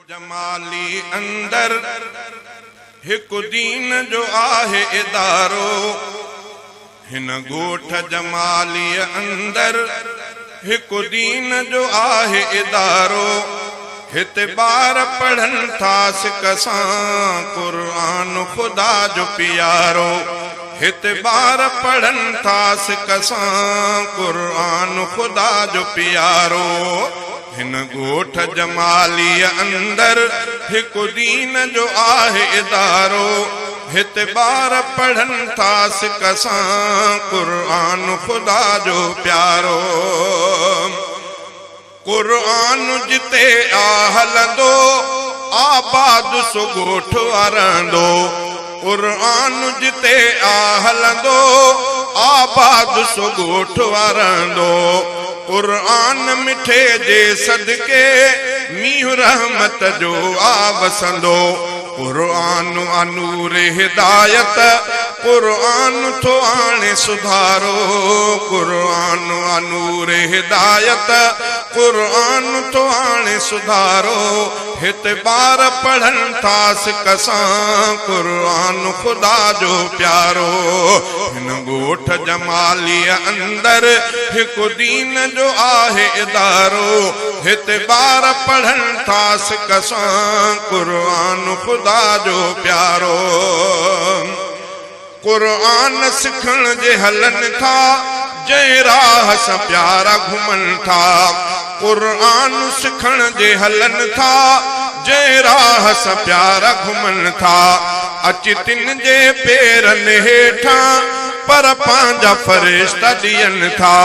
जमाली अंदर हिक दीन जो आहे इदारो। हिन गोठ जमाली अंदर हिक दीन जो आहे इदारो। हिते बार पढ़न था सिकसां कुरान खुदा जो प्यारो। हिते बार पढ़न था सिकसां कुरान खुदा जो प्यारो। हिन गोठ जमाली अंदर हिक दीन जो आहे इदारो। हिते बार पढ़न था सिकसां कुरान खुदा जो प्यारो। कुरान जिते आहलंदो आबाद सो गोठ वारंदो। कुरान जिते आहलंदो आबाद सो गोठ वारंदो। कुरान मिठे जे सदके मींहुं रहमत जो आवसंदो। कुरान अनूर हिदायत कुरान थो आणे सुधारो। कुरान अनूर हिदायत कुरान थो आणे सुधारो। हिते बार पढ़न था सिकसां कुरान खुदा जो प्यारो। हिन गोठ जमाली अंदर हिक दीन जो आहे इदारो। हिते बार पढ़न था सिकसां कुरान खुदा जो प्यारो। कुरान सिखण जे हलन था जंहिं राह सां प्यारा घुमन था। कुरान सिखण जे हलन था जंहिं राह सां प्यारा घुमन था। अच तिन जे पेरनि हेठां पर पंहिंजा फरिश्ता ॾियनि था।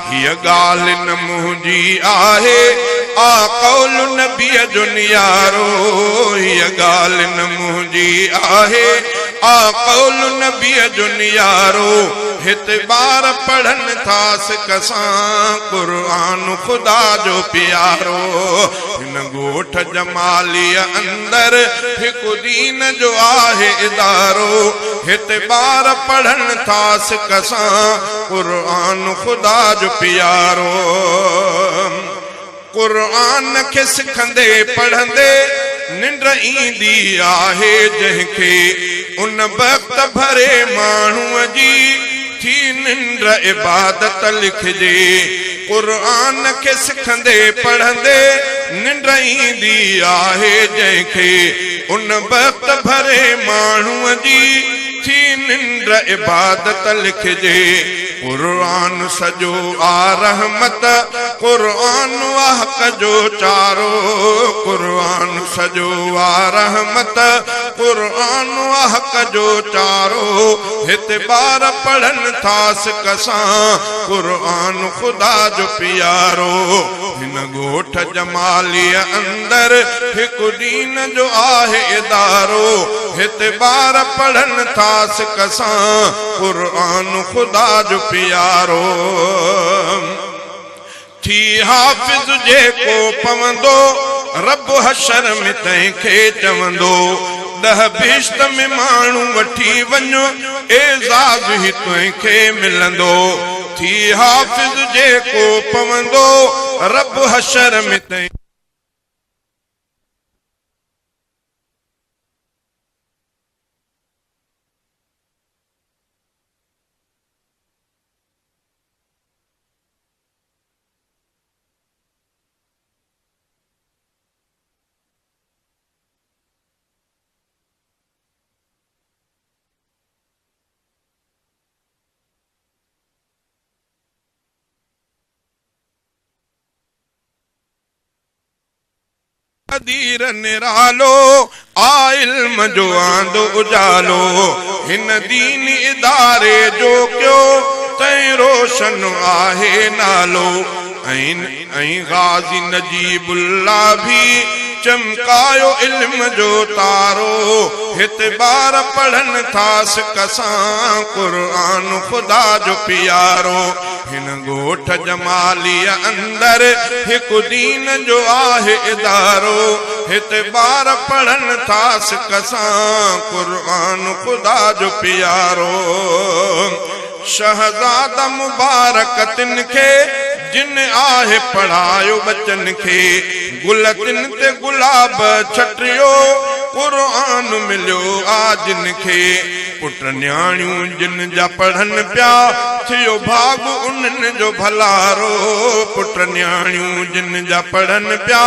हीअ ॻाल्हि न मुंहिंजी आहे आ कौल नबीअ जो नियारो। हीअ ॻाल्हि न मुंहिंजी आहे आ कौल नबीअ जो नियारो। हिते बार पढ़न था सिकसां कुरान खुदा जो प्यारो। हिन गोठ जमाली अंदर हिक दीन जो आहे इदारो। हिते बार पढ़न था सिकसां कुरान खुदा जो प्यारो। कुरान के सिखंदे पढ़ंदे निंड ईंदी आहे जंहिंखे उन वक्त भरे माण्हूअ जी थी निंड इबादत लिखजे। कुरान के सिखंदे पढ़ंदे निंड ईंदी आहे जंहिंखे उन वक्त भरे माण्हूअ जी थी निंड इबादत लिखजे। कुरान सजो आ रहमत कुरान हक जो चारो। कुरान सजो आ रहमत कुरान हक जो चारो। हिते बार पढ़न था सिकसां कुरान खुदा जो प्यारो। हिन गोठ जमाली अंदर हिक दीन जो आहे इदारो। हिते बार पढ़न था सिकसां कुरान खुदा जो प्यारो। थी हाफिज जेको पवंदो रब हशर में तंहिंखे चवंदो। 10 बिश्त में माण्हू वठी वञो एज़ाज़ ही तंहिंखे मिलंदो। थी हाफिज जेको पवंदो रब हशर में तंहिं कदीर निरालो आ इल्म जो आंदो उजालो। हिन दीन इदारे जो क्यों तई रोशन आहे नालो। ऐं गाज़ी नजीबुल्ला भी चमकायो इल्म जो तारो। हिते बार पढ़न था सिकसां कुरान खुदा जो प्यारो। हिन गोठ जमाली अंदर हिक दीन जो आहे इदारो। हिते बार पढ़न था सिकसां कुरान खुदा जो प्यारो। शहजादा मुबारक तिनखे जिन आहे पढ़ायो बचन खे। गुलतिन ते गुलाब छटियो क़ुरान मिलियो आ जिन खे पुट न्याणियूं जिन जा पढ़नि पिया थियो भाग उन्हनि जो भलारो पुट न्याणियूं जिन जा पढ़नि पिया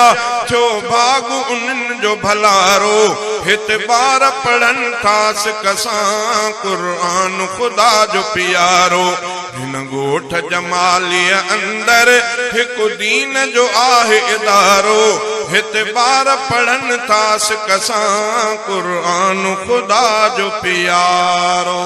थियो भाग उन्हनि जो भलारो हिते ॿार पढ़नि था सिक सां क़ुरान ख़ुदा जो प्यारो हिन ॻोठ जमालीअ अंदर हिकु दीन जो आहे इदारो हिते ॿार पढ़नि था सिक सां क़ुरान ख़ुदा जो प्यारो।